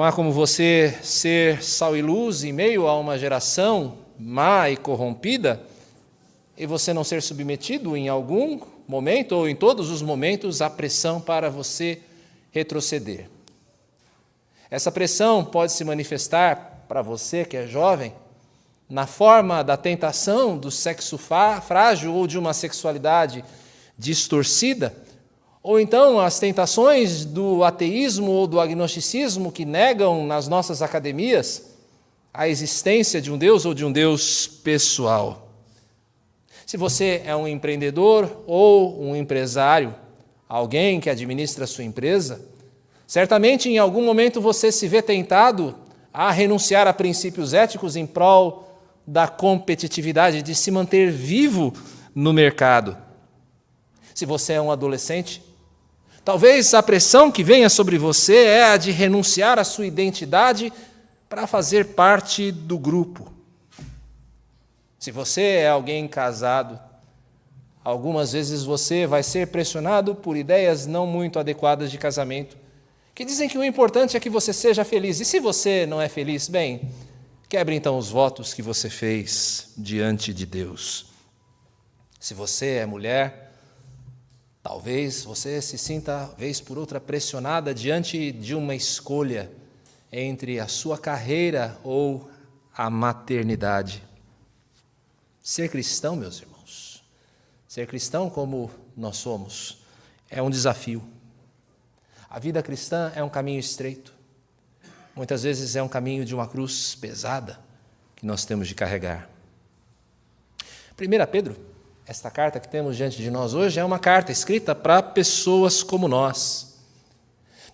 Não há como você ser sal e luz em meio a uma geração má e corrompida e você não ser submetido em algum momento ou em todos os momentos à pressão para você retroceder. Essa pressão pode se manifestar para você que é jovem na forma da tentação do sexo frágil ou de uma sexualidade distorcida, ou então as tentações do ateísmo ou do agnosticismo que negam nas nossas academias a existência de um Deus ou de um Deus pessoal. Se você é um empreendedor ou um empresário, alguém que administra a sua empresa, certamente em algum momento você se vê tentado a renunciar a princípios éticos em prol da competitividade, de se manter vivo no mercado. Se você é um adolescente, talvez a pressão que venha sobre você é a de renunciar à sua identidade para fazer parte do grupo. Se você é alguém casado, algumas vezes você vai ser pressionado por ideias não muito adequadas de casamento, que dizem que o importante é que você seja feliz. E se você não é feliz, bem, quebre então os votos que você fez diante de Deus. Se você é mulher, talvez você se sinta, vez por outra, pressionada diante de uma escolha entre a sua carreira ou a maternidade. Ser cristão, meus irmãos, ser cristão como nós somos, é um desafio. A vida cristã é um caminho estreito. Muitas vezes é um caminho de uma cruz pesada que nós temos de carregar. 1 Pedro, esta carta que temos diante de nós hoje, é uma carta escrita para pessoas como nós.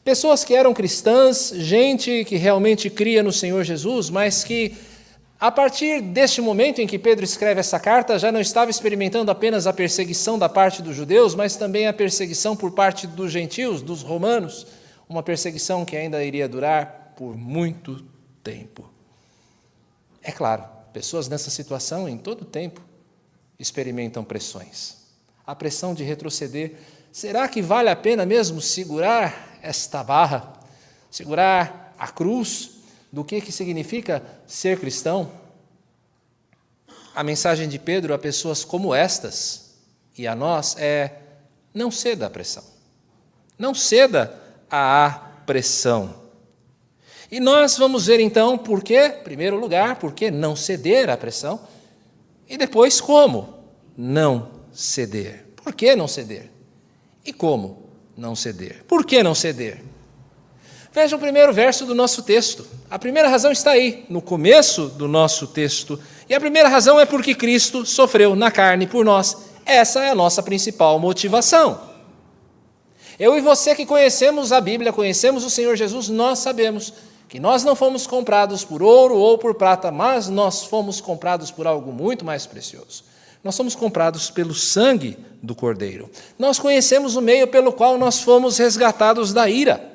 Pessoas que eram cristãs, gente que realmente cria no Senhor Jesus, mas que, a partir deste momento em que Pedro escreve essa carta, já não estava experimentando apenas a perseguição da parte dos judeus, mas também a perseguição por parte dos gentios, dos romanos, uma perseguição que ainda iria durar por muito tempo. É claro, pessoas nessa situação, em todo tempo, experimentam pressões. A pressão de retroceder. Será que vale a pena mesmo segurar esta barra? Segurar a cruz do que significa ser cristão? A mensagem de Pedro a pessoas como estas e a nós é: não ceda à pressão. Não ceda à pressão. E nós vamos ver então por quê, em primeiro lugar, por que não ceder à pressão, e depois como não ceder. Por que não ceder? E como não ceder? Por que não ceder? Veja o primeiro verso do nosso texto. A primeira razão está aí, no começo do nosso texto. E a primeira razão é porque Cristo sofreu na carne por nós. Essa é a nossa principal motivação. Eu e você que conhecemos a Bíblia, conhecemos o Senhor Jesus, nós sabemos que nós não fomos comprados por ouro ou por prata, mas nós fomos comprados por algo muito mais precioso. Nós somos comprados pelo sangue do Cordeiro. Nós conhecemos o meio pelo qual nós fomos resgatados da ira.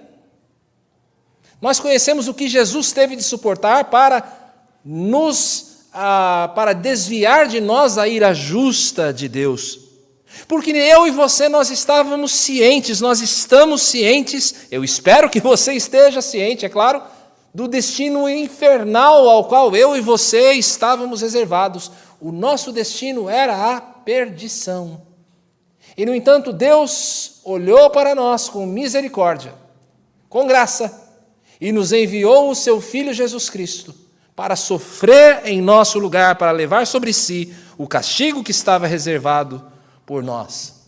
Nós conhecemos o que Jesus teve de suportar para desviar de nós a ira justa de Deus. Porque eu e você, nós estamos cientes, eu espero que você esteja ciente, é claro, do destino infernal ao qual eu e você estávamos reservados. O nosso destino era a perdição. E, no entanto, Deus olhou para nós com misericórdia, com graça, e nos enviou o seu Filho Jesus Cristo para sofrer em nosso lugar, para levar sobre si o castigo que estava reservado por nós.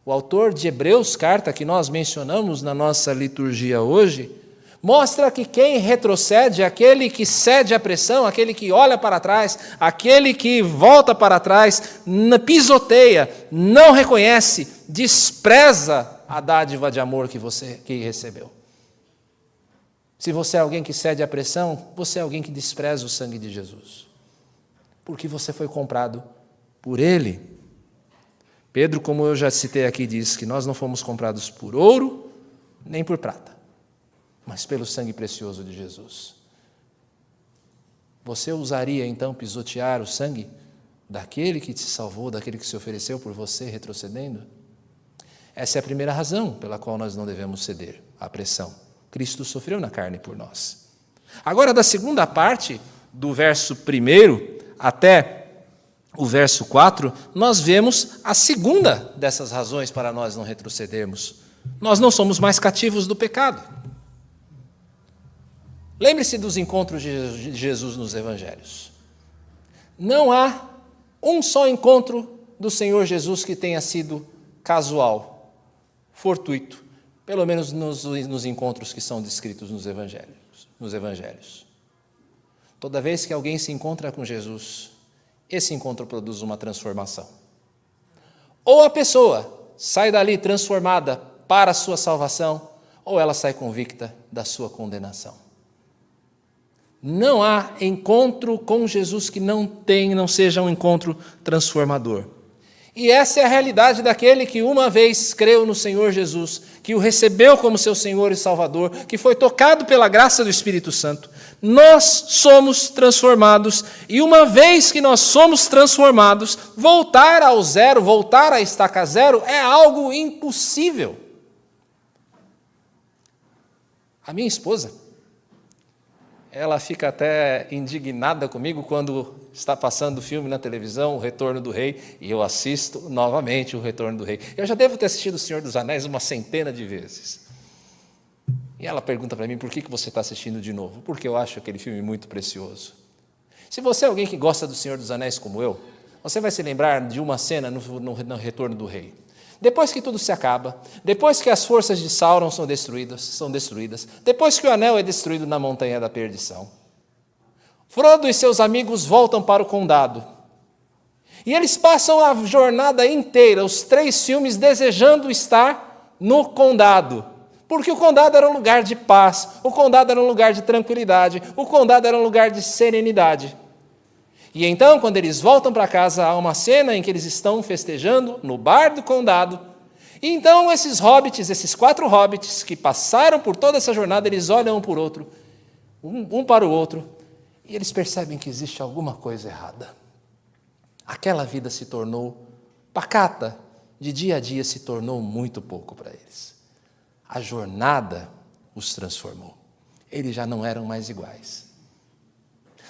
O autor de Hebreus, carta que nós mencionamos na nossa liturgia hoje, mostra que quem retrocede, aquele que cede à pressão, aquele que olha para trás, aquele que volta para trás, pisoteia, não reconhece, despreza a dádiva de amor que recebeu. Se você é alguém que cede à pressão, você é alguém que despreza o sangue de Jesus. Porque você foi comprado por Ele. Pedro, como eu já citei aqui, diz que nós não fomos comprados por ouro, nem por prata, mas pelo sangue precioso de Jesus. Você ousaria, então, pisotear o sangue daquele que te salvou, daquele que se ofereceu por você, retrocedendo? Essa é a primeira razão pela qual nós não devemos ceder à pressão. Cristo sofreu na carne por nós. Agora, da segunda parte, do verso 1 até o verso 4, nós vemos a segunda dessas razões para nós não retrocedermos. Nós não somos mais cativos do pecado. Lembre-se dos encontros de Jesus nos evangelhos. Não há um só encontro do Senhor Jesus que tenha sido casual, fortuito, pelo menos nos encontros que são descritos nos evangelhos. Toda vez que alguém se encontra com Jesus, esse encontro produz uma transformação. Ou a pessoa sai dali transformada para a sua salvação, ou ela sai convicta da sua condenação. Não há encontro com Jesus que não seja um encontro transformador. E essa é a realidade daquele que uma vez creu no Senhor Jesus, que o recebeu como seu Senhor e Salvador, que foi tocado pela graça do Espírito Santo. Nós somos transformados, e uma vez que nós somos transformados, voltar ao zero, voltar à estaca zero, é algo impossível. A minha esposa, ela fica até indignada comigo quando está passando o filme na televisão, O Retorno do Rei, e eu assisto novamente O Retorno do Rei. Eu já devo ter assistido O Senhor dos Anéis uma centena de vezes. E ela pergunta para mim, por que você está assistindo de novo? Porque eu acho aquele filme muito precioso. Se você é alguém que gosta do Senhor dos Anéis como eu, você vai se lembrar de uma cena no Retorno do Rei. Depois que tudo se acaba, depois que as forças de Sauron são destruídas, depois que o anel é destruído na Montanha da Perdição, Frodo e seus amigos voltam para o condado. E eles passam a jornada inteira, os 3 filmes, desejando estar no condado. Porque o condado era um lugar de paz, o condado era um lugar de tranquilidade, o condado era um lugar de serenidade. E então, quando eles voltam para casa, há uma cena em que eles estão festejando no bar do condado. E então esses 4 hobbits que passaram por toda essa jornada, eles olham um por outro, um para o outro, e eles percebem que existe alguma coisa errada. Aquela vida se tornou pacata, de dia a dia se tornou muito pouco para eles. A jornada os transformou. Eles já não eram mais iguais.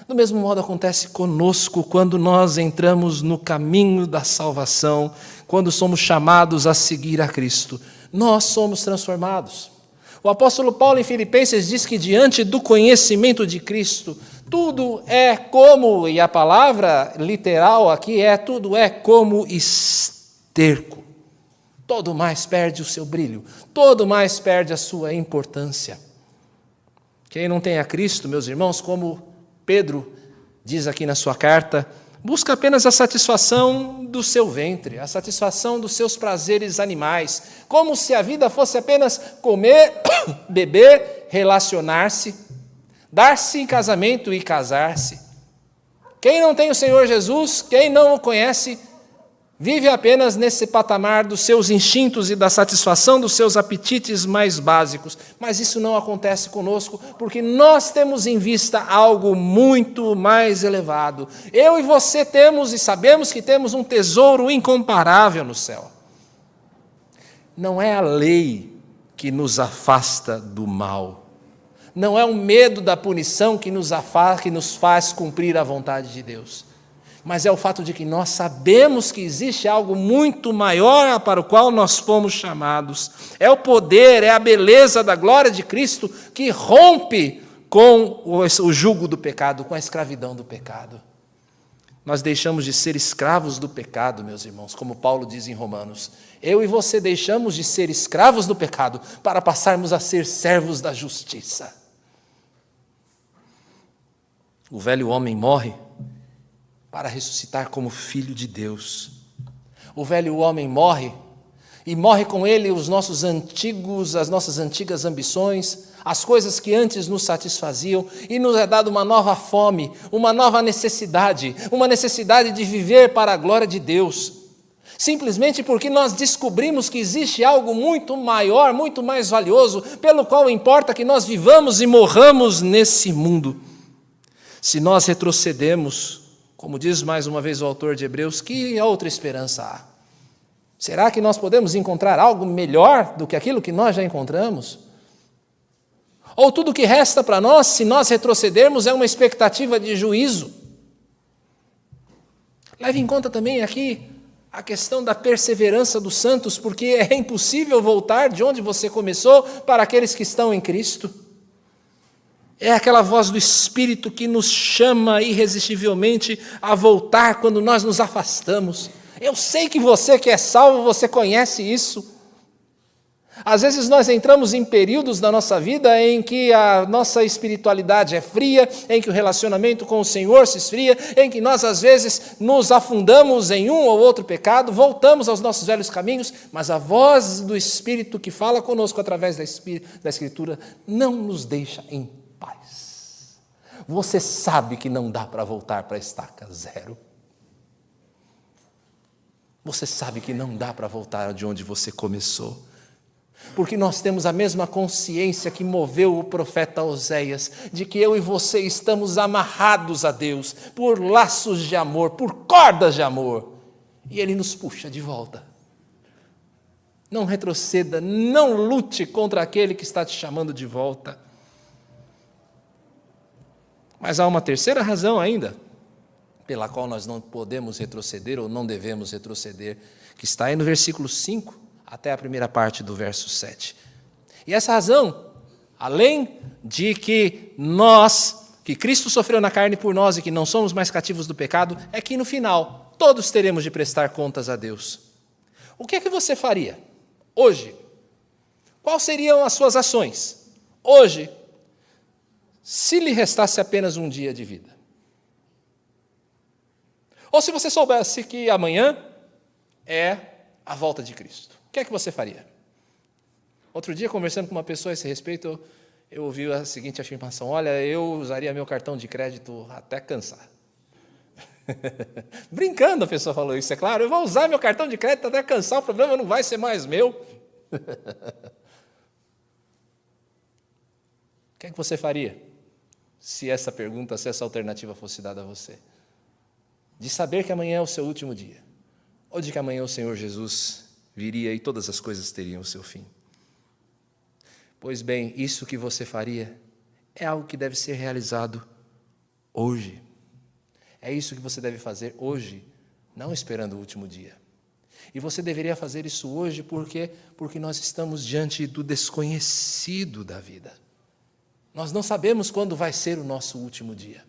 Do mesmo modo acontece conosco quando nós entramos no caminho da salvação, quando somos chamados a seguir a Cristo. Nós somos transformados. O apóstolo Paulo em Filipenses diz que diante do conhecimento de Cristo, tudo é como, e a palavra literal aqui tudo é como esterco. Todo mais perde o seu brilho, todo mais perde a sua importância. Quem não tem a Cristo, meus irmãos, como Pedro diz aqui na sua carta, busca apenas a satisfação do seu ventre, a satisfação dos seus prazeres animais, como se a vida fosse apenas comer, beber, relacionar-se, dar-se em casamento e casar-se. Quem não tem o Senhor Jesus, quem não o conhece, vive apenas nesse patamar dos seus instintos e da satisfação dos seus apetites mais básicos. Mas isso não acontece conosco, porque nós temos em vista algo muito mais elevado. Eu e você temos e sabemos que temos um tesouro incomparável no céu. Não é a lei que nos afasta do mal. Não é o medo da punição que nos faz cumprir a vontade de Deus. Mas é o fato de que nós sabemos que existe algo muito maior para o qual nós fomos chamados. É o poder, é a beleza da glória de Cristo que rompe com o jugo do pecado, com a escravidão do pecado. Nós deixamos de ser escravos do pecado, meus irmãos, como Paulo diz em Romanos. Eu e você deixamos de ser escravos do pecado para passarmos a ser servos da justiça. O velho homem morre para ressuscitar como filho de Deus. O velho homem morre, e morre com ele as nossas antigas ambições, as coisas que antes nos satisfaziam, e nos é dada uma nova fome, uma nova necessidade, uma necessidade de viver para a glória de Deus. Simplesmente porque nós descobrimos que existe algo muito maior, muito mais valioso, pelo qual importa que nós vivamos e morramos nesse mundo. Se nós retrocedemos, como diz mais uma vez o autor de Hebreus, que outra esperança há? Será que nós podemos encontrar algo melhor do que aquilo que nós já encontramos? Ou tudo que resta para nós, se nós retrocedermos, é uma expectativa de juízo? Leve em conta também aqui a questão da perseverança dos santos, porque é impossível voltar de onde você começou para aqueles que estão em Cristo. É aquela voz do Espírito que nos chama irresistivelmente a voltar quando nós nos afastamos. Eu sei que você que é salvo, você conhece isso. Às vezes nós entramos em períodos da nossa vida em que a nossa espiritualidade é fria, em que o relacionamento com o Senhor se esfria, em que nós às vezes nos afundamos em um ou outro pecado, voltamos aos nossos velhos caminhos, mas a voz do Espírito que fala conosco através da Escritura não nos deixa em paz. Você sabe que não dá para voltar para a estaca zero. Você sabe que não dá para voltar de onde você começou. Porque nós temos a mesma consciência que moveu o profeta Oséias, de que eu e você estamos amarrados a Deus por laços de amor, por cordas de amor, e Ele nos puxa de volta. Não retroceda, não lute contra aquele que está te chamando de volta. Mas há uma terceira razão ainda, pela qual nós não podemos retroceder ou não devemos retroceder, que está aí no versículo 5, até a primeira parte do verso 7. E essa razão, além de que Cristo sofreu na carne por nós e que não somos mais cativos do pecado, é que no final, todos teremos de prestar contas a Deus. O que é que você faria hoje? Quais seriam as suas ações hoje, se lhe restasse apenas um dia de vida? Ou se você soubesse que amanhã é a volta de Cristo? O que é que você faria? Outro dia, conversando com uma pessoa a esse respeito, eu ouvi a seguinte afirmação: olha, eu usaria meu cartão de crédito até cansar. Brincando, a pessoa falou isso, é claro, eu vou usar meu cartão de crédito até cansar, o problema não vai ser mais meu. O que é que você faria se essa pergunta, se essa alternativa fosse dada a você? De saber que amanhã é o seu último dia, ou de que amanhã o Senhor Jesus viria e todas as coisas teriam o seu fim? Pois bem, isso que você faria é algo que deve ser realizado hoje. É isso que você deve fazer hoje, não esperando o último dia. E você deveria fazer isso hoje porque nós estamos diante do desconhecido da vida. Nós não sabemos quando vai ser o nosso último dia.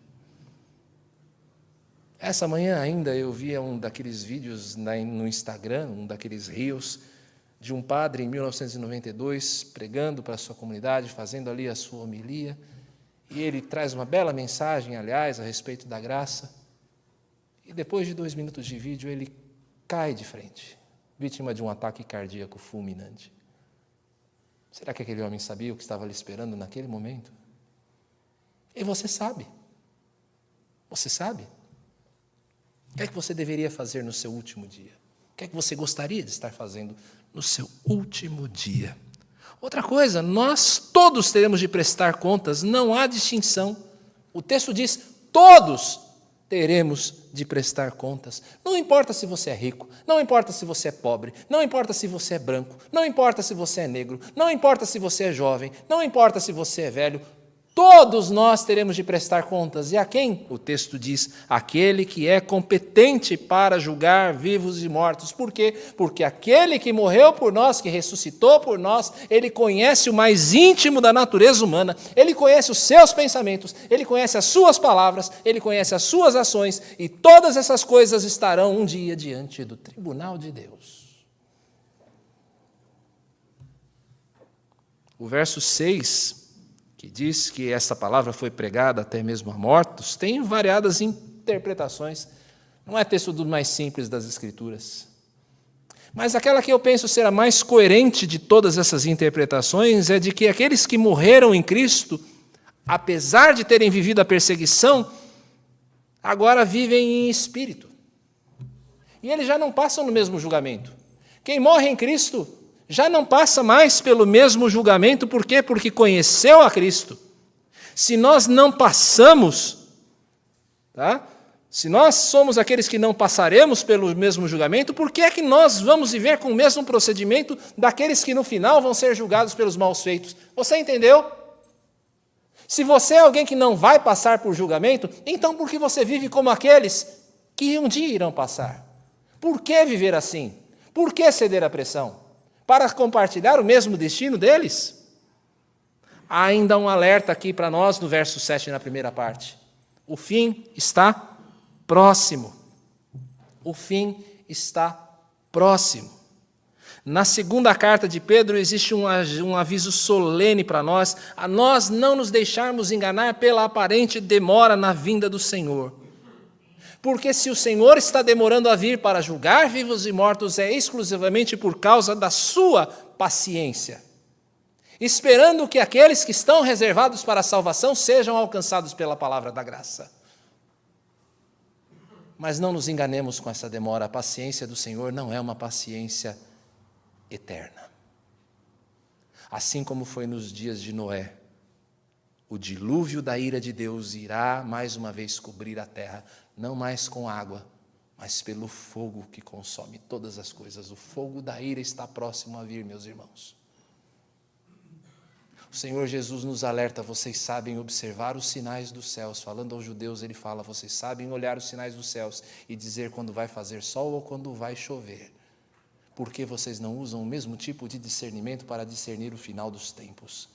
Essa manhã ainda eu via um daqueles vídeos no Instagram, um daqueles reels, de um padre em 1992, pregando para a sua comunidade, fazendo ali a sua homilia, e ele traz uma bela mensagem, aliás, a respeito da graça, e depois de 2 minutos de vídeo ele cai de frente, vítima de um ataque cardíaco fulminante. Será que aquele homem sabia o que estava lhe esperando naquele momento? E você sabe. Você sabe. O que é que você deveria fazer no seu último dia? O que é que você gostaria de estar fazendo no seu último dia? Outra coisa, nós todos teremos de prestar contas, não há distinção. O texto diz, todos teremos de prestar contas. Não importa se você é rico, não importa se você é pobre, não importa se você é branco, não importa se você é negro, não importa se você é jovem, não importa se você é velho, todos nós teremos de prestar contas. E a quem? O texto diz, aquele que é competente para julgar vivos e mortos. Por quê? Porque aquele que morreu por nós, que ressuscitou por nós, ele conhece o mais íntimo da natureza humana, ele conhece os seus pensamentos, ele conhece as suas palavras, ele conhece as suas ações, e todas essas coisas estarão um dia diante do tribunal de Deus. O verso 6... que diz que essa palavra foi pregada até mesmo a mortos, tem variadas interpretações. Não é texto do mais simples das Escrituras. Mas aquela que eu penso ser a mais coerente de todas essas interpretações é de que aqueles que morreram em Cristo, apesar de terem vivido a perseguição, agora vivem em espírito. E eles já não passam no mesmo julgamento. Quem morre em Cristo já não passa mais pelo mesmo julgamento. Por quê? Porque conheceu a Cristo. Se nós não passamos, tá? Se nós somos aqueles que não passaremos pelo mesmo julgamento, por que é que nós vamos viver com o mesmo procedimento daqueles que no final vão ser julgados pelos maus feitos? Você entendeu? Se você é alguém que não vai passar por julgamento, então por que você vive como aqueles que um dia irão passar? Por que viver assim? Por que ceder à pressão? Para compartilhar o mesmo destino deles? Há ainda um alerta aqui para nós no verso 7, na primeira parte. O fim está próximo. O fim está próximo. Na segunda carta de Pedro existe um aviso solene para nós, a nós não nos deixarmos enganar pela aparente demora na vinda do Senhor. Porque se o Senhor está demorando a vir para julgar vivos e mortos, é exclusivamente por causa da sua paciência, esperando que aqueles que estão reservados para a salvação sejam alcançados pela palavra da graça. Mas não nos enganemos com essa demora, a paciência do Senhor não é uma paciência eterna. Assim como foi nos dias de Noé, o dilúvio da ira de Deus irá mais uma vez cobrir a terra, não mais com água, mas pelo fogo que consome todas as coisas. O fogo da ira está próximo a vir, meus irmãos. O Senhor Jesus nos alerta, vocês sabem observar os sinais dos céus. Falando aos judeus, ele fala, vocês sabem olhar os sinais dos céus e dizer quando vai fazer sol ou quando vai chover. Por que vocês não usam o mesmo tipo de discernimento para discernir o final dos tempos?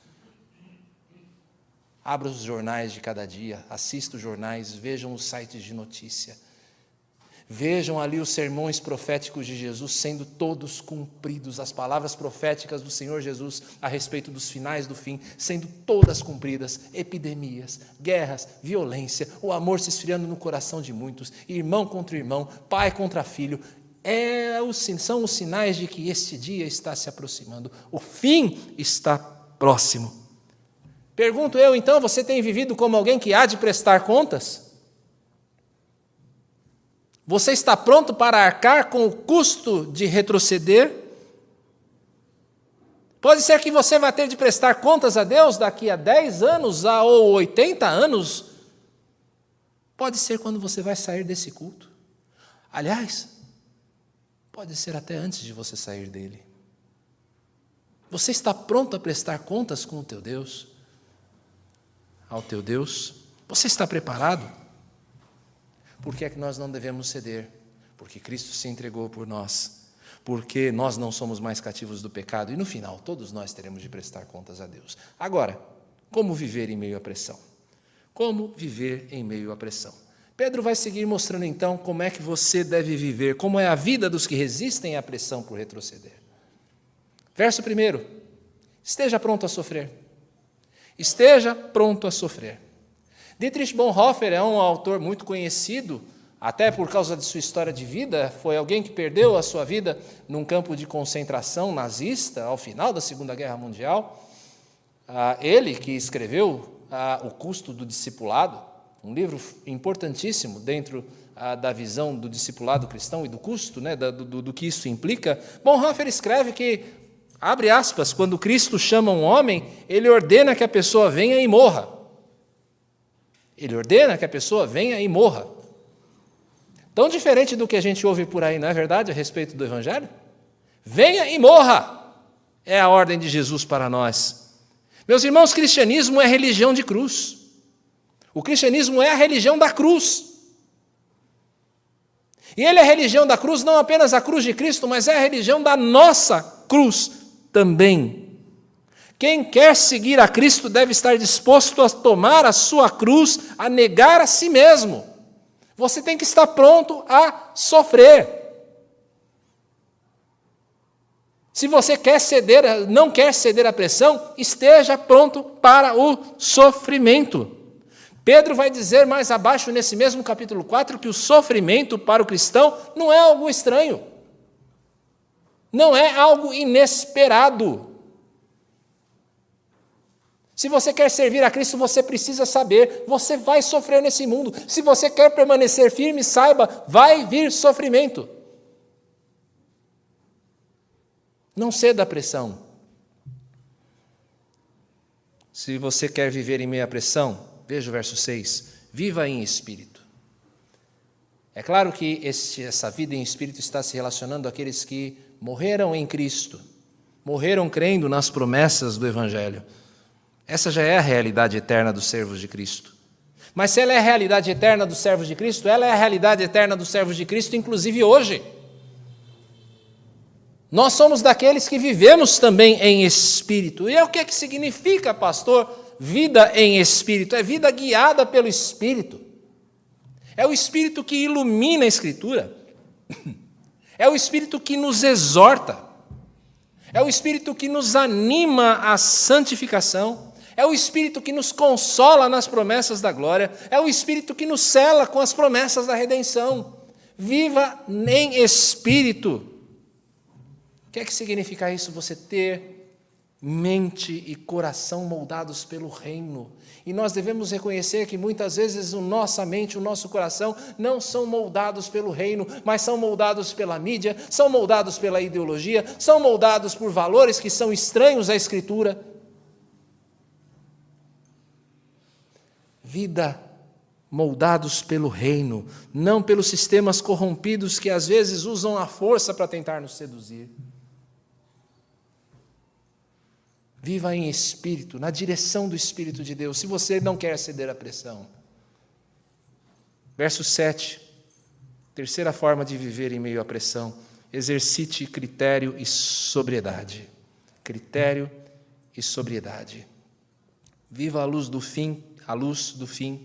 Abra os jornais de cada dia, assista os jornais, vejam os sites de notícia. Vejam ali os sermões proféticos de Jesus sendo todos cumpridos, as palavras proféticas do Senhor Jesus a respeito dos finais do fim, sendo todas cumpridas, epidemias, guerras, violência, o amor se esfriando no coração de muitos, irmão contra irmão, pai contra filho. São os sinais de que este dia está se aproximando, o fim está próximo. Pergunto eu, então, você tem vivido como alguém que há de prestar contas? Você está pronto para arcar com o custo de retroceder? Pode ser que você vá ter de prestar contas a Deus daqui a 10 anos ou 80 anos. Pode ser quando você vai sair desse culto. Aliás, pode ser até antes de você sair dele. Você está pronto a prestar contas com o teu Deus? Ao teu Deus? Você está preparado? Por que é que nós não devemos ceder? Porque Cristo se entregou por nós. Porque nós não somos mais cativos do pecado. E no final, todos nós teremos de prestar contas a Deus. Agora, como viver em meio à pressão? Como viver em meio à pressão? Pedro vai seguir mostrando então como é que você deve viver, como é a vida dos que resistem à pressão por retroceder. Verso 1, esteja pronto a sofrer. Esteja pronto a sofrer. Dietrich Bonhoeffer é um autor muito conhecido, até por causa de sua história de vida, foi alguém que perdeu a sua vida num campo de concentração nazista ao final da Segunda Guerra Mundial. Ele que escreveu O Custo do Discipulado, um livro importantíssimo dentro da visão do discipulado cristão e do custo, né, do que isso implica. Bonhoeffer escreve que, abre aspas, quando Cristo chama um homem, ele ordena que a pessoa venha e morra. Ele ordena que a pessoa venha e morra. Tão diferente do que a gente ouve por aí, não é verdade, a respeito do Evangelho? Venha e morra, é a ordem de Jesus para nós. Meus irmãos, o cristianismo é religião de cruz. O cristianismo é a religião da cruz. E ele é a religião da cruz, não apenas a cruz de Cristo, mas é a religião da nossa cruz também. Quem quer seguir a Cristo deve estar disposto a tomar a sua cruz, a negar a si mesmo. Você tem que estar pronto a sofrer. Se você não quer ceder à pressão, esteja pronto para o sofrimento. Pedro vai dizer mais abaixo, nesse mesmo capítulo 4, que o sofrimento para o cristão não é algo estranho. Não é algo inesperado. Se você quer servir a Cristo, você precisa saber, você vai sofrer nesse mundo. Se você quer permanecer firme, saiba, vai vir sofrimento. Não ceda à pressão. Se você quer viver em meio à pressão, veja o verso 6, viva em espírito. É claro que essa vida em espírito está se relacionando àqueles que morreram em Cristo, morreram crendo nas promessas do Evangelho. Essa já é a realidade eterna dos servos de Cristo. Mas se ela é a realidade eterna dos servos de Cristo, ela é a realidade eterna dos servos de Cristo, inclusive hoje. Nós somos daqueles que vivemos também em espírito. E o que significa, pastor, vida em espírito? É vida guiada pelo Espírito. É o Espírito que ilumina a Escritura. É o Espírito que nos exorta. É o Espírito que nos anima à santificação. É o Espírito que nos consola nas promessas da glória. É o Espírito que nos cela com as promessas da redenção. Viva em espírito. O que significa isso? Você ter mente e coração moldados pelo reino. E nós devemos reconhecer que muitas vezes a nossa mente, o nosso coração não são moldados pelo reino, mas são moldados pela mídia, são moldados pela ideologia, são moldados por valores que são estranhos à Escritura. Vida moldados pelo reino, não pelos sistemas corrompidos que às vezes usam a força para tentar nos seduzir. Viva em espírito, na direção do Espírito de Deus, se você não quer ceder à pressão. Verso 7, terceira forma de viver em meio à pressão: exercite critério e sobriedade. Critério e sobriedade. Viva a luz do fim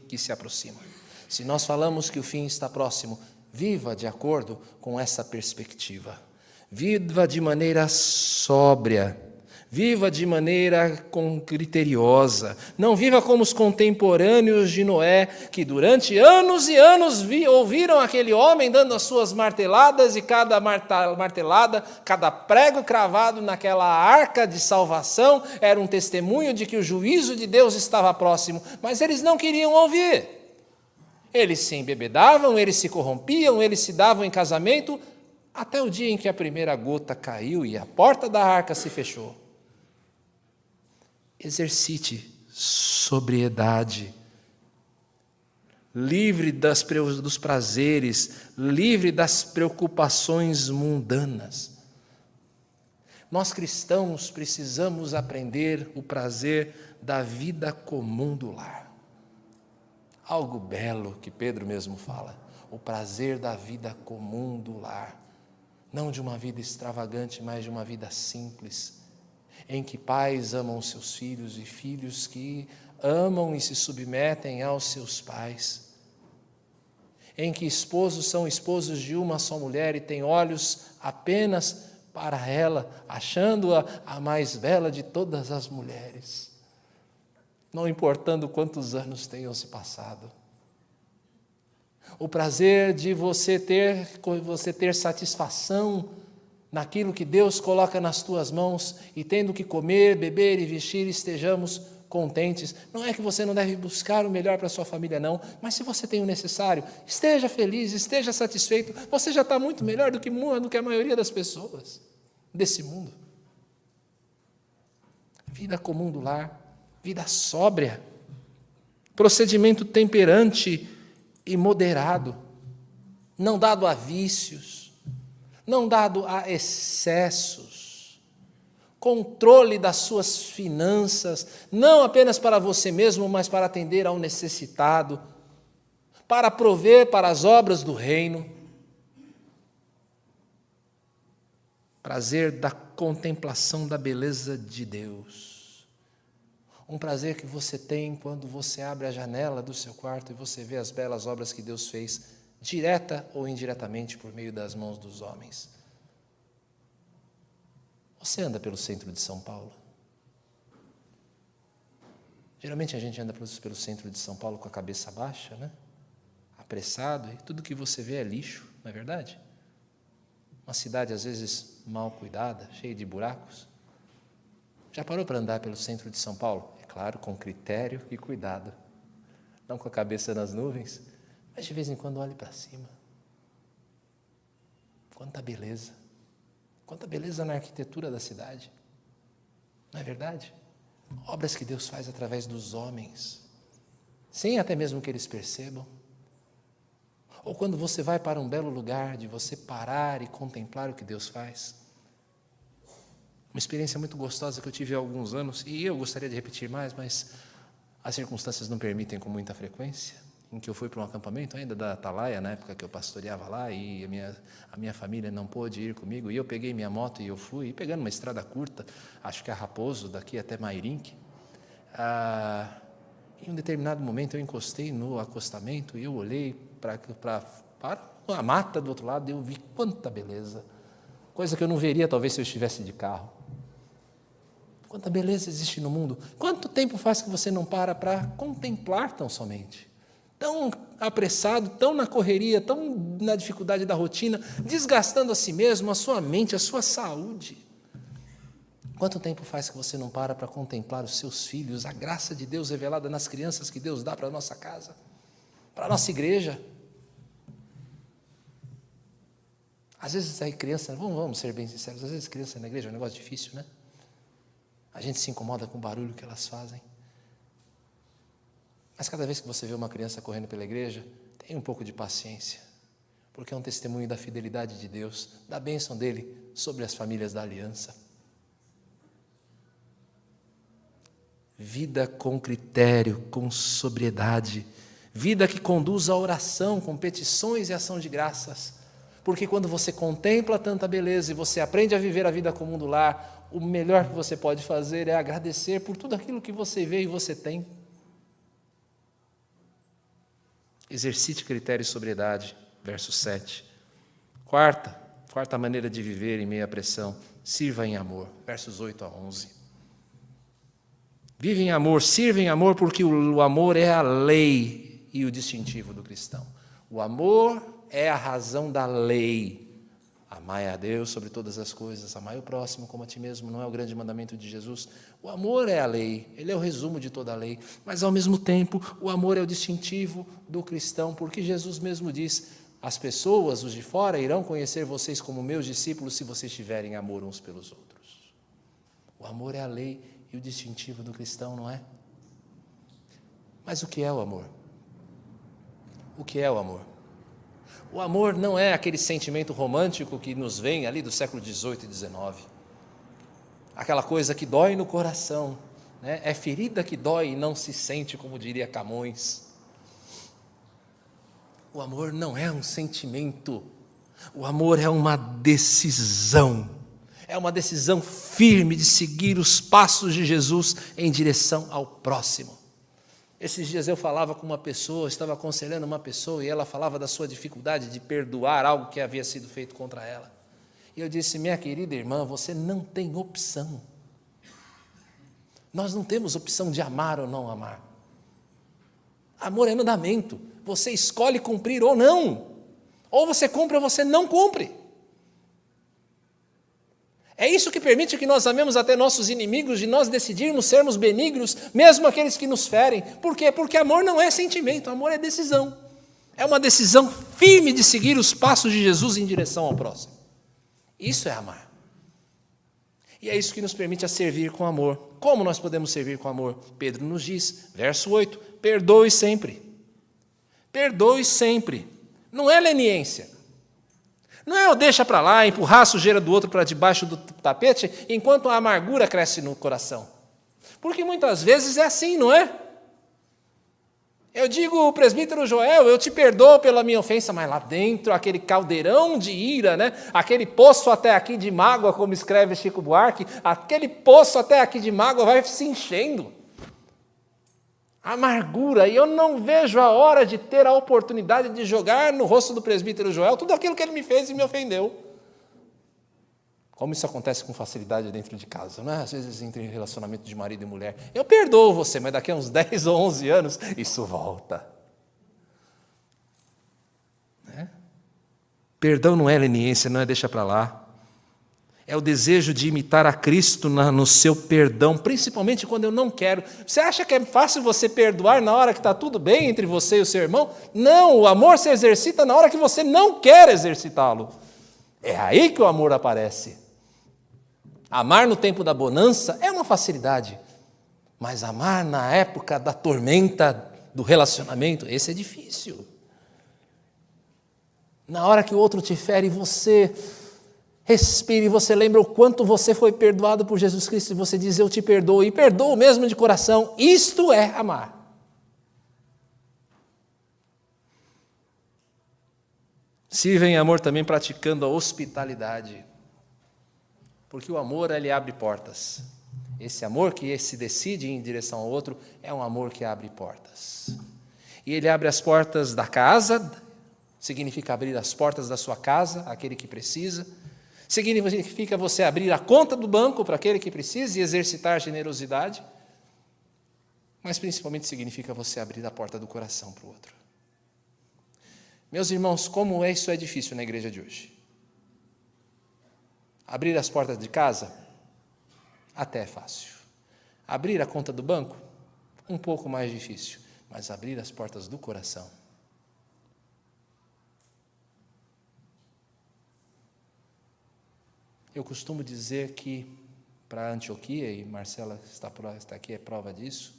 que se aproxima. Se nós falamos que o fim está próximo, viva de acordo com essa perspectiva. Viva de maneira sóbria. Viva de maneira criteriosa. Não viva como os contemporâneos de Noé, que durante anos e anos ouviram aquele homem dando as suas marteladas, e cada martelada, cada prego cravado naquela arca de salvação era um testemunho de que o juízo de Deus estava próximo. Mas eles não queriam ouvir. Eles se embebedavam, eles se corrompiam, eles se davam em casamento, até o dia em que a primeira gota caiu e a porta da arca se fechou. Exercite sobriedade, livre dos prazeres, livre das preocupações mundanas. Nós cristãos precisamos aprender o prazer da vida comum do lar. Algo belo que Pedro mesmo fala, o prazer da vida comum do lar. Não de uma vida extravagante, mas de uma vida simples, em que pais amam seus filhos e filhos que amam e se submetem aos seus pais, em que esposos são esposos de uma só mulher e têm olhos apenas para ela, achando-a a mais bela de todas as mulheres, não importando quantos anos tenham se passado. O prazer de você ter satisfação naquilo que Deus coloca nas tuas mãos, e tendo que comer, beber e vestir, estejamos contentes. Não é que você não deve buscar o melhor para a sua família, não, mas se você tem o necessário, esteja feliz, esteja satisfeito, você já está muito melhor do que a maioria das pessoas desse mundo. Vida comum do lar, vida sóbria, procedimento temperante e moderado, não dado a vícios, não dado a excessos, controle das suas finanças, não apenas para você mesmo, mas para atender ao necessitado, para prover para as obras do reino. Prazer da contemplação da beleza de Deus. Um prazer que você tem quando você abre a janela do seu quarto e você vê as belas obras que Deus fez, direta ou indiretamente por meio das mãos dos homens. Você anda pelo centro de São Paulo? Geralmente a gente anda pelo centro de São Paulo com a cabeça baixa, né? Apressado, e tudo que você vê é lixo, não é verdade? Uma cidade às vezes mal cuidada, cheia de buracos. Já parou para andar pelo centro de São Paulo? É claro, com critério e cuidado. Não com a cabeça nas nuvens, mas de vez em quando olhe para cima. Quanta beleza na arquitetura da cidade. Não é verdade? Obras que Deus faz através dos homens, sem até mesmo que eles percebam. Ou quando você vai para um belo lugar, de você parar e contemplar o que Deus faz. Uma experiência muito gostosa que eu tive há alguns anos, e eu gostaria de repetir mais, mas as circunstâncias não permitem com muita frequência, em que eu fui para um acampamento ainda da Atalaia, na época que eu pastoreava lá, e a minha família não pôde ir comigo, e eu peguei minha moto e eu fui, e pegando uma estrada curta, acho que é Raposo, daqui até Mairinque, em um determinado momento eu encostei no acostamento e eu olhei para a mata do outro lado e eu vi quanta beleza, coisa que eu não veria talvez se eu estivesse de carro. Quanta beleza existe no mundo. Quanto tempo faz que você não para contemplar tão somente? Tão apressado, tão na correria, tão na dificuldade da rotina, desgastando a si mesmo, a sua mente, a sua saúde. Quanto tempo faz que você não para contemplar os seus filhos, a graça de Deus revelada nas crianças que Deus dá para a nossa casa, para a nossa igreja? Às vezes a criança, vamos ser bem sinceros, às vezes criança na igreja é um negócio difícil, né? A gente se incomoda com o barulho que elas fazem. Mas cada vez que você vê uma criança correndo pela igreja, tenha um pouco de paciência, porque é um testemunho da fidelidade de Deus, da bênção dele sobre as famílias da aliança. Vida com critério, com sobriedade, vida que conduz à oração com petições e ação de graças, porque quando você contempla tanta beleza e você aprende a viver a vida comum do lar, o melhor que você pode fazer é agradecer por tudo aquilo que você vê e você tem. Exercite critério e sobriedade, verso 7. Quarta maneira de viver em meio à pressão, sirva em amor, versos 8 a 11. Vive em amor, sirva em amor, porque o amor é a lei e o distintivo do cristão. O amor é a razão da lei. Amai a Deus sobre todas as coisas, amai o próximo como a ti mesmo, não é o grande mandamento de Jesus? O amor é a lei, ele é o resumo de toda a lei, mas ao mesmo tempo o amor é o distintivo do cristão, porque Jesus mesmo diz, as pessoas, os de fora, irão conhecer vocês como meus discípulos se vocês tiverem amor uns pelos outros. O amor é a lei e o distintivo do cristão, não é? Mas o que é o amor? O que é o amor? O amor não é aquele sentimento romântico que nos vem ali do século XVIII e XIX. Aquela coisa que dói no coração, né? É ferida que dói e não se sente, como diria Camões. O amor não é um sentimento. O amor é uma decisão. É uma decisão firme de seguir os passos de Jesus em direção ao próximo. Esses dias eu falava com uma pessoa, estava aconselhando uma pessoa, e ela falava da sua dificuldade de perdoar algo que havia sido feito contra ela. E eu disse, minha querida irmã, você não tem opção. Nós não temos opção de amar ou não amar. Amor é mandamento. Você escolhe cumprir ou não. Ou você cumpre ou você não cumpre. É isso que permite que nós amemos até nossos inimigos, de nós decidirmos sermos benignos, mesmo aqueles que nos ferem. Por quê? Porque amor não é sentimento, amor é decisão. É uma decisão firme de seguir os passos de Jesus em direção ao próximo. Isso é amar. E é isso que nos permite a servir com amor. Como nós podemos servir com amor? Pedro nos diz, verso 8, perdoe sempre. Perdoe sempre. Não é leniência. Não é eu deixa para lá, empurrar a sujeira do outro para debaixo do tapete, enquanto a amargura cresce no coração. Porque muitas vezes é assim, não é? Eu digo, presbítero Joel, eu te perdoo pela minha ofensa, mas lá dentro, aquele caldeirão de ira, né? Aquele poço até aqui de mágoa, como escreve Chico Buarque, aquele poço até aqui de mágoa vai se enchendo. Amargura, e eu não vejo a hora de ter a oportunidade de jogar no rosto do presbítero Joel tudo aquilo que ele me fez e me ofendeu. Como isso acontece com facilidade dentro de casa, não é? Às vezes entre relacionamento de marido e mulher. Eu perdoo você, mas daqui a uns 10 ou 11 anos, isso volta. Né? Perdão não é leniência, não é deixa para lá. É o desejo de imitar a Cristo no seu perdão, principalmente quando eu não quero. Você acha que é fácil você perdoar na hora que está tudo bem entre você e o seu irmão? Não, o amor se exercita na hora que você não quer exercitá-lo. É aí que o amor aparece. Amar no tempo da bonança é uma facilidade, mas amar na época da tormenta do relacionamento, esse é difícil. Na hora que o outro te fere, você Respire, você lembra o quanto você foi perdoado por Jesus Cristo e você diz, eu te perdoo, e perdoo mesmo de coração. Isto é amar. Sirva em amor também praticando a hospitalidade, porque o amor, ele abre portas. Esse amor que se decide em direção ao outro é um amor que abre portas. E ele abre as portas da casa, significa abrir as portas da sua casa, àquele que precisa. Significa você abrir a conta do banco para aquele que precisa e exercitar generosidade. Mas principalmente significa você abrir a porta do coração para o outro. Meus irmãos, como isso é difícil na igreja de hoje. Abrir as portas de casa, até é fácil. Abrir a conta do banco, um pouco mais difícil. Mas abrir as portas do coração. Eu costumo dizer que, para Antioquia, e Marcela está aqui, é prova disso,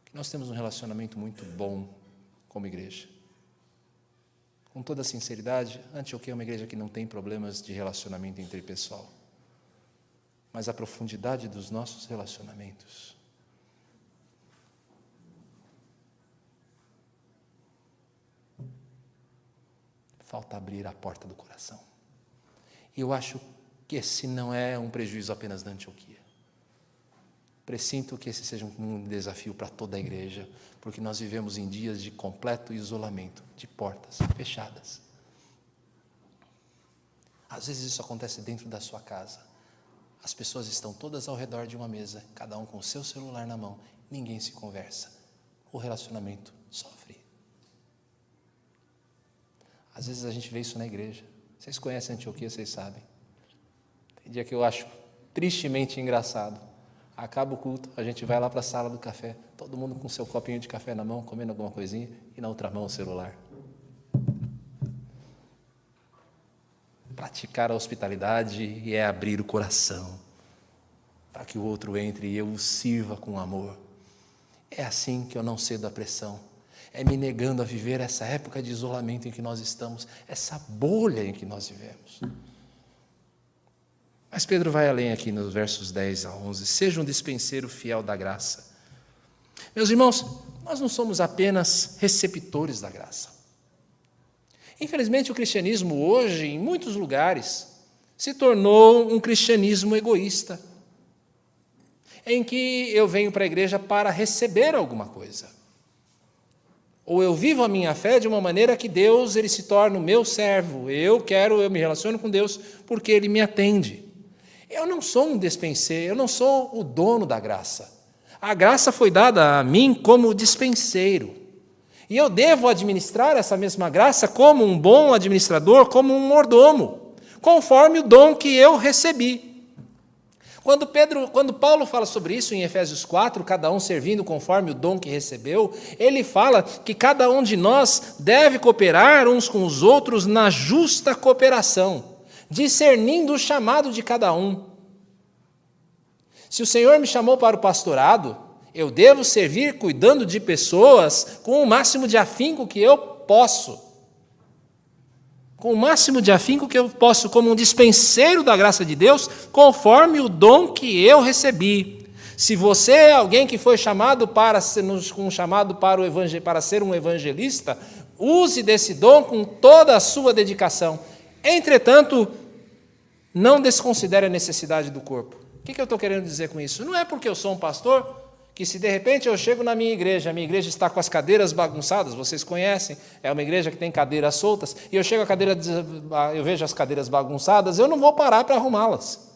que nós temos um relacionamento muito bom como igreja. Com toda sinceridade, Antioquia é uma igreja que não tem problemas de relacionamento interpessoal. Mas a profundidade dos nossos relacionamentos. Falta abrir a porta do coração. E eu acho que esse não é um prejuízo apenas da Antioquia. Presinto que esse seja um desafio para toda a igreja, porque nós vivemos em dias de completo isolamento, de portas fechadas. Às vezes isso acontece dentro da sua casa. As pessoas estão todas ao redor de uma mesa, cada um com o seu celular na mão, ninguém se conversa. O relacionamento sofre. Às vezes a gente vê isso na igreja. Vocês conhecem a Antioquia, vocês sabem. Tem dia que eu acho tristemente engraçado. Acaba o culto, a gente vai lá para a sala do café, todo mundo com seu copinho de café na mão, comendo alguma coisinha, e na outra mão o celular. Praticar a hospitalidade é abrir o coração, para que o outro entre e eu o sirva com amor. É assim que eu não cedo à pressão. É me negando a viver essa época de isolamento em que nós estamos, essa bolha em que nós vivemos. Mas Pedro vai além aqui nos versos 10 a 11. Seja um dispenseiro fiel da graça. Meus irmãos, nós não somos apenas receptores da graça. Infelizmente, o cristianismo hoje, em muitos lugares, se tornou um cristianismo egoísta, em que eu venho para a igreja para receber alguma coisa. Ou eu vivo a minha fé de uma maneira que Deus ele se torna o meu servo. Eu me relaciono com Deus porque Ele me atende. Eu não sou um dispenseiro, eu não sou o dono da graça. A graça foi dada a mim como dispenseiro. E eu devo administrar essa mesma graça como um bom administrador, como um mordomo, conforme o dom que eu recebi. Quando Paulo fala sobre isso em Efésios 4, cada um servindo conforme o dom que recebeu, ele fala que cada um de nós deve cooperar uns com os outros na justa cooperação, discernindo o chamado de cada um. Se o Senhor me chamou para o pastorado, eu devo servir cuidando de pessoas com o máximo de afinco que eu posso. Com o máximo de afinco que eu posso, como um dispenseiro da graça de Deus, conforme o dom que eu recebi. Se você é alguém que foi chamado para ser um evangelista, use desse dom com toda a sua dedicação. Entretanto, não desconsidere a necessidade do corpo. O que eu estou querendo dizer com isso? Não é porque eu sou um pastor que se de repente eu chego na minha igreja, a minha igreja está com as cadeiras bagunçadas, vocês conhecem, é uma igreja que tem cadeiras soltas, e eu vejo as cadeiras bagunçadas, eu não vou parar para arrumá-las.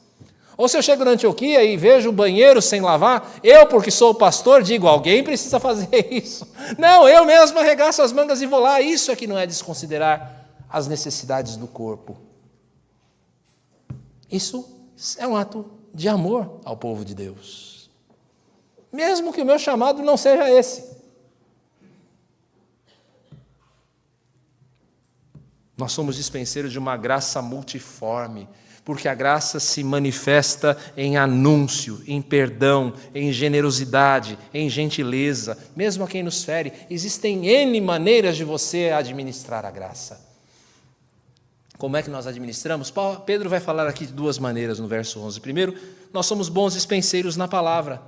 Ou se eu chego na Antioquia e vejo o banheiro sem lavar, eu, porque sou pastor, digo, alguém precisa fazer isso. Não, eu mesmo arregaço as mangas e vou lá. Isso é que não é desconsiderar as necessidades do corpo. Isso é um ato de amor ao povo de Deus. Mesmo que o meu chamado não seja esse. Nós somos dispenseiros de uma graça multiforme, porque a graça se manifesta em anúncio, em perdão, em generosidade, em gentileza, mesmo a quem nos fere. Existem N maneiras de você administrar a graça. Como é que nós administramos? Pedro vai falar aqui de duas maneiras no verso 11. Primeiro, nós somos bons dispenseiros na palavra.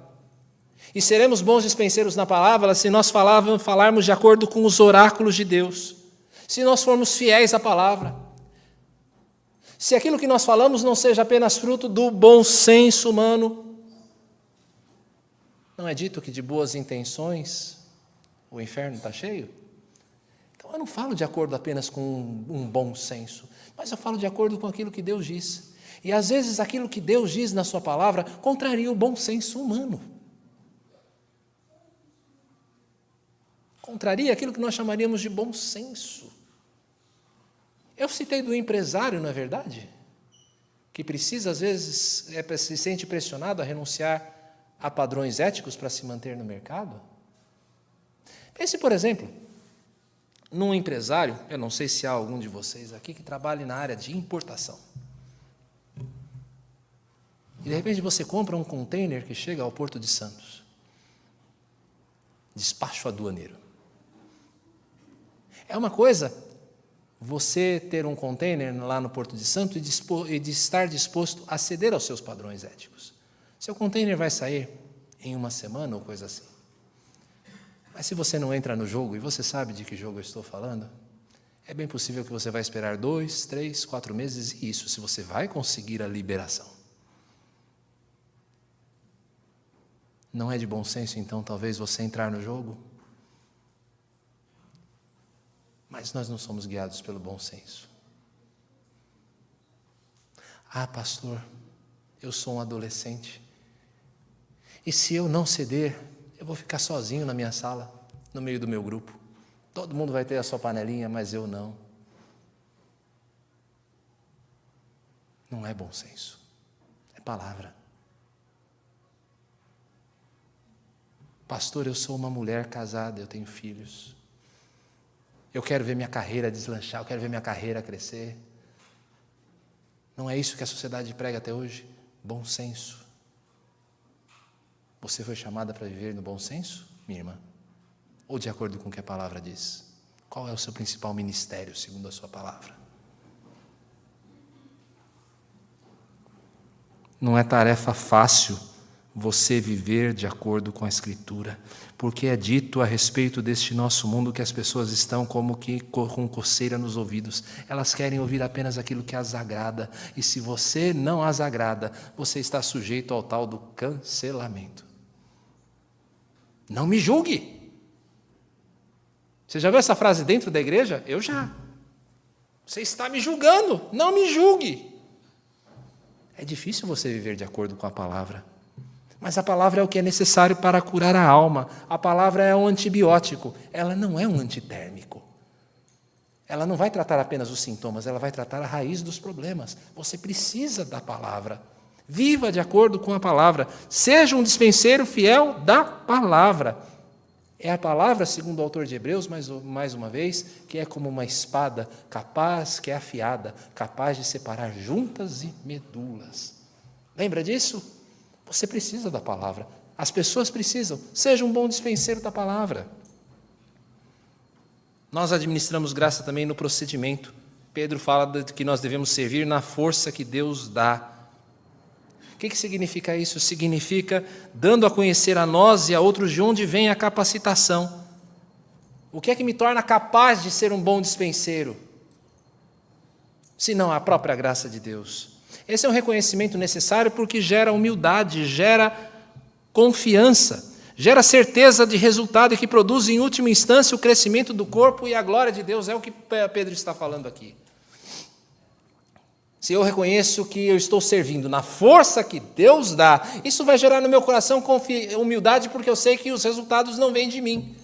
E seremos bons dispenseiros na palavra se nós falarmos de acordo com os oráculos de Deus. Se nós formos fiéis à palavra. Se aquilo que nós falamos não seja apenas fruto do bom senso humano. Não é dito que de boas intenções o inferno está cheio? Então eu não falo de acordo apenas com um bom senso, mas eu falo de acordo com aquilo que Deus diz. E às vezes aquilo que Deus diz na sua palavra contraria o bom senso humano. Contraria aquilo que nós chamaríamos de bom senso. Eu citei do empresário, não é verdade? Que precisa, às vezes, se sente pressionado a renunciar a padrões éticos para se manter no mercado. Pense, por exemplo, num empresário, eu não sei se há algum de vocês aqui que trabalhe na área de importação. E de repente você compra um container que chega ao Porto de Santos. Despacho aduaneiro. É uma coisa você ter um container lá no Porto de Santos e de estar disposto a ceder aos seus padrões éticos. Seu container vai sair em uma semana ou coisa assim. Mas se você não entra no jogo, e você sabe de que jogo eu estou falando, é bem possível que você vai esperar 2, 3, 4 meses, e isso, se você vai conseguir a liberação. Não é de bom senso, então, talvez você entrar no jogo? Mas nós não somos guiados pelo bom senso. Ah, pastor, eu sou um adolescente. E se eu não ceder, eu vou ficar sozinho na minha sala, no meio do meu grupo. Todo mundo vai ter a sua panelinha, mas eu não. Não é bom senso. É palavra. Pastor, eu sou uma mulher casada, eu tenho filhos. Eu quero ver minha carreira deslanchar, eu quero ver minha carreira crescer. Não é isso que a sociedade prega até hoje? Bom senso. Você foi chamada para viver no bom senso, minha irmã? Ou de acordo com o que a palavra diz? Qual é o seu principal ministério, segundo a sua palavra? Não é tarefa fácil você viver de acordo com a Escritura, porque é dito a respeito deste nosso mundo que as pessoas estão como que com coceira nos ouvidos. Elas querem ouvir apenas aquilo que as agrada, e se você não as agrada, você está sujeito ao tal do cancelamento. Não me julgue. Você já viu essa frase dentro da igreja? Eu já. Você está me julgando, não me julgue. É difícil você viver de acordo com a palavra. Mas a palavra é o que é necessário para curar a alma. A palavra é um antibiótico, ela não é um antitérmico. Ela não vai tratar apenas os sintomas, ela vai tratar a raiz dos problemas. Você precisa da palavra. Viva de acordo com a palavra. Seja um dispenseiro fiel da palavra. É a palavra, segundo o autor de Hebreus, mais uma vez, que é como uma espada capaz, que é afiada, capaz de separar juntas e medulas. Lembra disso? Você precisa da palavra. As pessoas precisam. Seja um bom dispenseiro da palavra. Nós administramos graça também no procedimento. Pedro fala que nós devemos servir na força que Deus dá. O que significa isso? Significa dando a conhecer a nós e a outros de onde vem a capacitação. O que é que me torna capaz de ser um bom dispenseiro? Se não a própria graça de Deus. Esse é um reconhecimento necessário porque gera humildade, gera confiança, gera certeza de resultado e que produz, em última instância, o crescimento do corpo e a glória de Deus. É o que Pedro está falando aqui. Se eu reconheço que eu estou servindo na força que Deus dá, isso vai gerar no meu coração humildade, porque eu sei que os resultados não vêm de mim.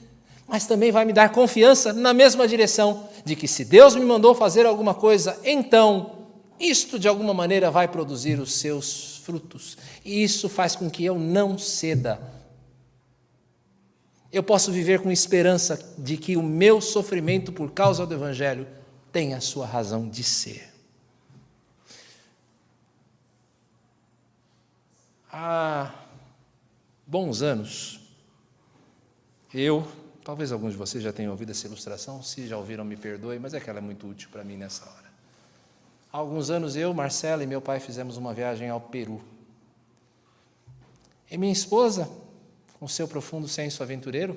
Mas também vai me dar confiança na mesma direção, de que se Deus me mandou fazer alguma coisa, então isto de alguma maneira vai produzir os seus frutos. E isso faz com que eu não ceda. Eu posso viver com esperança de que o meu sofrimento por causa do Evangelho tem a sua razão de ser. Há bons anos, talvez alguns de vocês já tenham ouvido essa ilustração, se já ouviram, me perdoe, mas é que ela é muito útil para mim nessa hora. Há alguns anos eu, Marcela e meu pai fizemos uma viagem ao Peru. E minha esposa, com seu profundo senso aventureiro,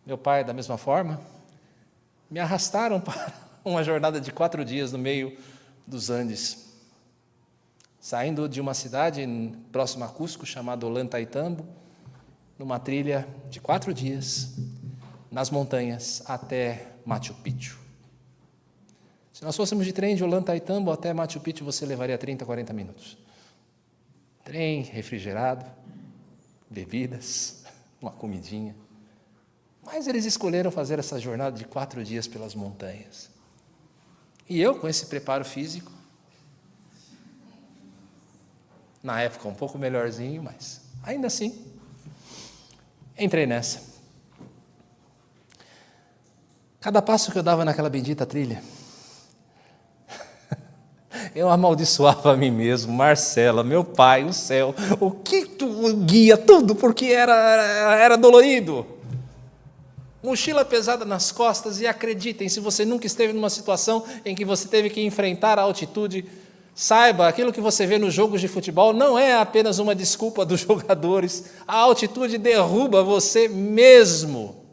meu pai da mesma forma, me arrastaram para uma jornada de 4 dias no meio dos Andes, saindo de uma cidade próxima a Cusco, chamada Ollantaytambo, numa trilha de 4 dias, nas montanhas, até Machu Picchu. Se nós fôssemos de trem de Ollantaytambo até Machu Picchu, você levaria 30, 40 minutos. Trem refrigerado, bebidas, uma comidinha. Mas eles escolheram fazer essa jornada de 4 dias pelas montanhas. E eu, com esse preparo físico, na época um pouco melhorzinho, mas ainda assim, entrei nessa. Cada passo que eu dava naquela bendita trilha, eu amaldiçoava a mim mesmo, Marcela, meu pai, o céu, o que tu guia tudo, porque era dolorido. Mochila pesada nas costas, e acreditem, se você nunca esteve numa situação em que você teve que enfrentar a altitude, saiba, aquilo que você vê nos jogos de futebol não é apenas uma desculpa dos jogadores, a altitude derruba você mesmo.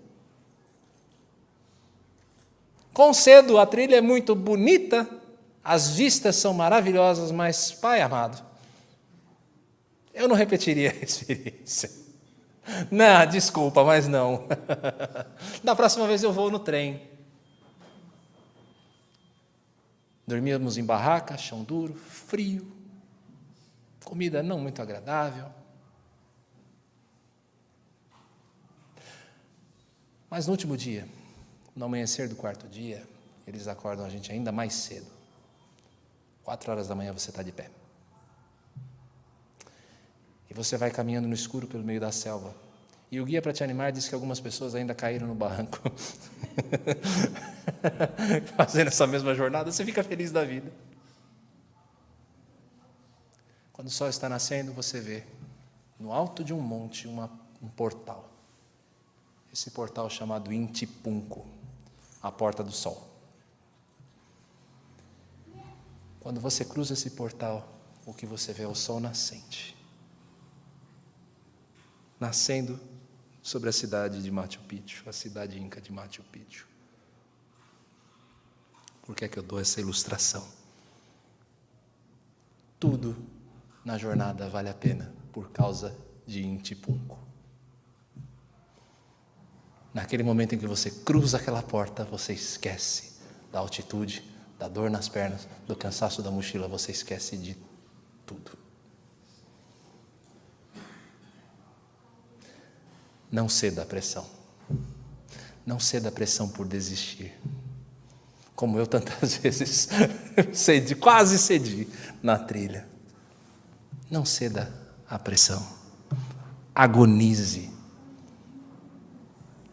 Concedo, a trilha é muito bonita, as vistas são maravilhosas, mas, pai amado, eu não repetiria a experiência. Não, desculpa, mas não. Da próxima vez eu vou no trem. Dormíamos em barraca, chão duro, frio, comida não muito agradável. Mas no último dia, no amanhecer do 4º dia, eles acordam a gente ainda mais cedo. 4 horas da manhã você está de pé. E você vai caminhando no escuro pelo meio da selva. E o guia, para te animar, diz que algumas pessoas ainda caíram no barranco. Fazendo essa mesma jornada, você fica feliz da vida. Quando o sol está nascendo, você vê, no alto de um monte, um portal. Esse portal chamado Inti Punco, a porta do sol. Quando você cruza esse portal, o que você vê é o sol nascente. Nascendo sobre a cidade de Machu Picchu, a cidade inca de Machu Picchu. Por que é que eu dou essa ilustração? Tudo na jornada vale a pena por causa de Inti Punco. Naquele momento em que você cruza aquela porta, você esquece da altitude, da dor nas pernas, do cansaço da mochila, você esquece de tudo. Não ceda à pressão. Não ceda à pressão por desistir. Como eu tantas vezes quase cedi na trilha. Não ceda à pressão. Agonize.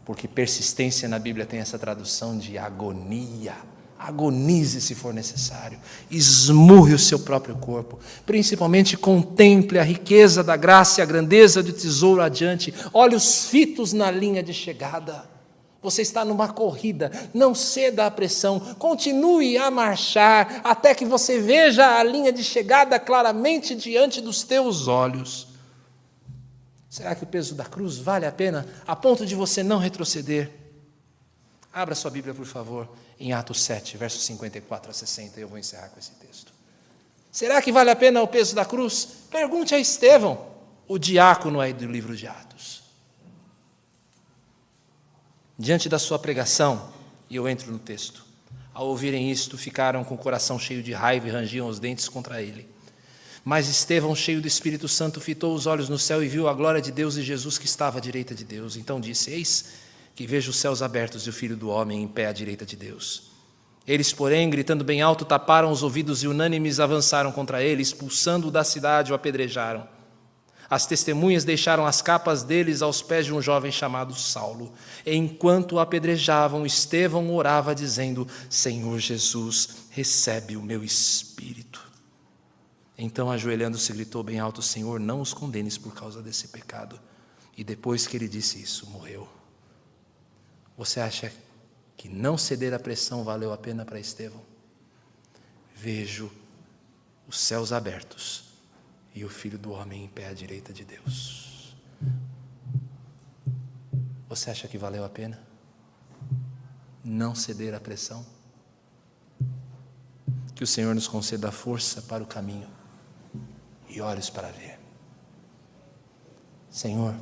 Porque persistência na Bíblia tem essa tradução de agonia. Agonize se for necessário. Esmurre o seu próprio corpo. Principalmente contemple a riqueza da graça e a grandeza do tesouro adiante. Olhe os fitos na linha de chegada. Você está numa corrida, não ceda à pressão, continue a marchar até que você veja a linha de chegada claramente diante dos teus olhos. Será que o peso da cruz vale a pena a ponto de você não retroceder? Abra sua Bíblia, por favor, em Atos 7, versos 54 a 60, e eu vou encerrar com esse texto. Será que vale a pena o peso da cruz? Pergunte a Estevão, o diácono aí do livro de Atos. Diante da sua pregação, e eu entro no texto, ao ouvirem isto, ficaram com o coração cheio de raiva e rangiam os dentes contra ele. Mas Estevão, cheio do Espírito Santo, fitou os olhos no céu e viu a glória de Deus e Jesus que estava à direita de Deus. Então disse: eis que vejo os céus abertos e o Filho do Homem em pé à direita de Deus. Eles, porém, gritando bem alto, taparam os ouvidos e unânimes avançaram contra ele, expulsando-o da cidade, o apedrejaram. As testemunhas deixaram as capas deles aos pés de um jovem chamado Saulo. Enquanto o apedrejavam, Estevão orava dizendo: Senhor Jesus, recebe o meu espírito. Então, ajoelhando-se, gritou bem alto: Senhor, não os condenes por causa desse pecado. E depois que ele disse isso, morreu. Você acha que não ceder à pressão valeu a pena para Estevão? vejo os céus abertos e o Filho do Homem em pé à direita de Deus. Você acha que valeu a pena não ceder à pressão? Que o Senhor nos conceda força para o caminho e olhos para ver. Senhor,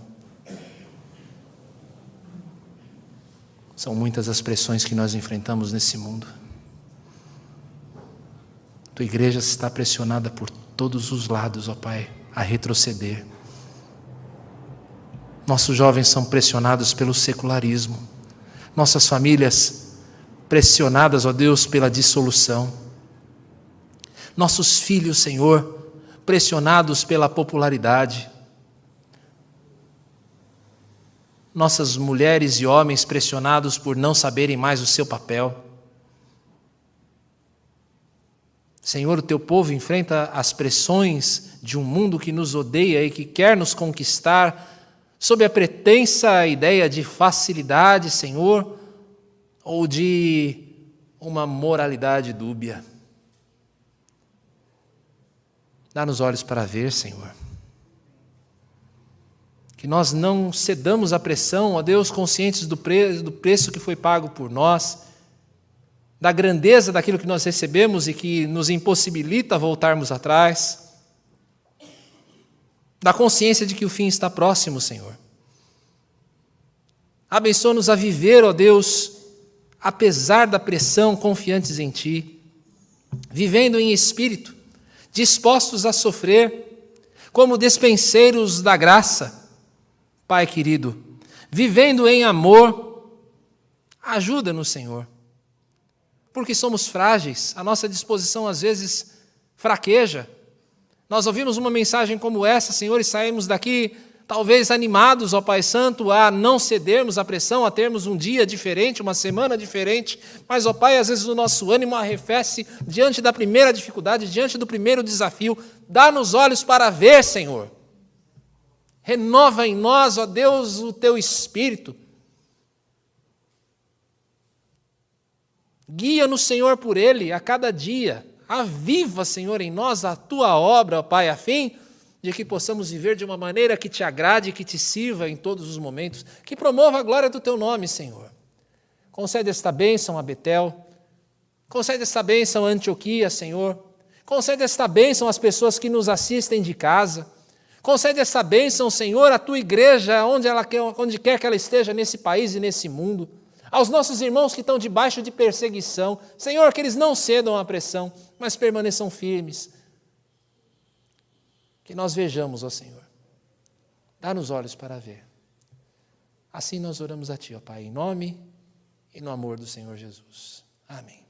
são muitas as pressões que nós enfrentamos nesse mundo. Tua igreja está pressionada por todos os lados, ó Pai, a retroceder. Nossos jovens são pressionados pelo secularismo. Nossas famílias pressionadas, ó Deus, pela dissolução. Nossos filhos, Senhor, pressionados pela popularidade. Nossas mulheres e homens pressionados por não saberem mais o seu papel. Senhor, o teu povo enfrenta as pressões de um mundo que nos odeia e que quer nos conquistar sob a pretensa ideia de facilidade, Senhor, ou de uma moralidade dúbia. Dá-nos olhos para ver, Senhor. Que nós não cedamos à pressão, ó Deus, conscientes do preço que foi pago por nós, da grandeza daquilo que nós recebemos e que nos impossibilita voltarmos atrás, da consciência de que o fim está próximo, Senhor. Abençoa-nos a viver, ó Deus, apesar da pressão, confiantes em Ti, vivendo em espírito, dispostos a sofrer, como despenseiros da graça. Pai querido, vivendo em amor, ajuda-nos, Senhor, porque somos frágeis, a nossa disposição às vezes fraqueja. Nós ouvimos uma mensagem como essa, Senhor, e saímos daqui talvez animados, ó Pai Santo, a não cedermos à pressão, a termos um dia diferente, uma semana diferente, mas, ó Pai, às vezes o nosso ânimo arrefece diante da primeira dificuldade, diante do primeiro desafio. Dá-nos olhos para ver, Senhor. Renova em nós, ó Deus, o Teu Espírito. Guia-nos, Senhor, por Ele a cada dia. Aviva, Senhor, em nós a Tua obra, ó Pai, a fim de que possamos viver de uma maneira que Te agrade e que Te sirva em todos os momentos, que promova a glória do Teu nome, Senhor. Concede esta bênção a Betel, concede esta bênção a Antioquia, Senhor. Concede esta bênção às pessoas que nos assistem de casa. Concede essa bênção, Senhor, à Tua igreja, onde quer que ela esteja nesse país e nesse mundo. Aos nossos irmãos que estão debaixo de perseguição. Senhor, que eles não cedam à pressão, mas permaneçam firmes. Que nós vejamos, ó Senhor. Dá-nos olhos para ver. Assim nós oramos a Ti, ó Pai, em nome e no amor do Senhor Jesus. Amém.